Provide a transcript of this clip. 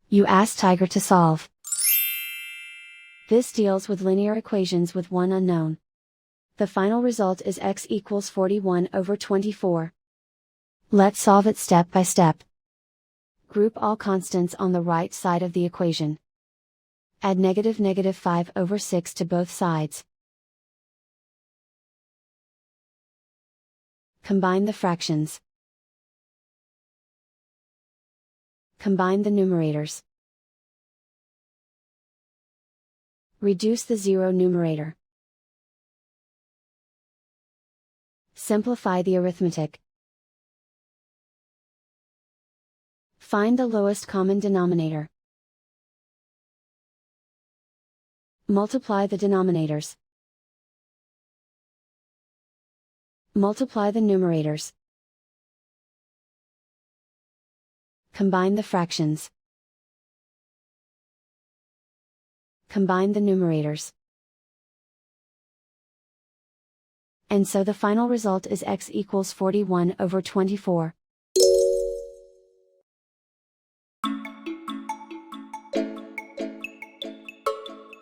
You ask Tiger to solve. This deals with linear equations with one unknown. The final result is x equals 41 over 24. Let's solve it step by step. Group all constants on the right side of the equation. Add -5 over 6 to both sides. Combine the fractions. Combine the numerators. Reduce the zero numerator. Simplify the arithmetic. Find the lowest common denominator. Multiply the denominators. Multiply the numerators. Combine the fractions. Combine the numerators. And so the final result is x equals 41 over 24.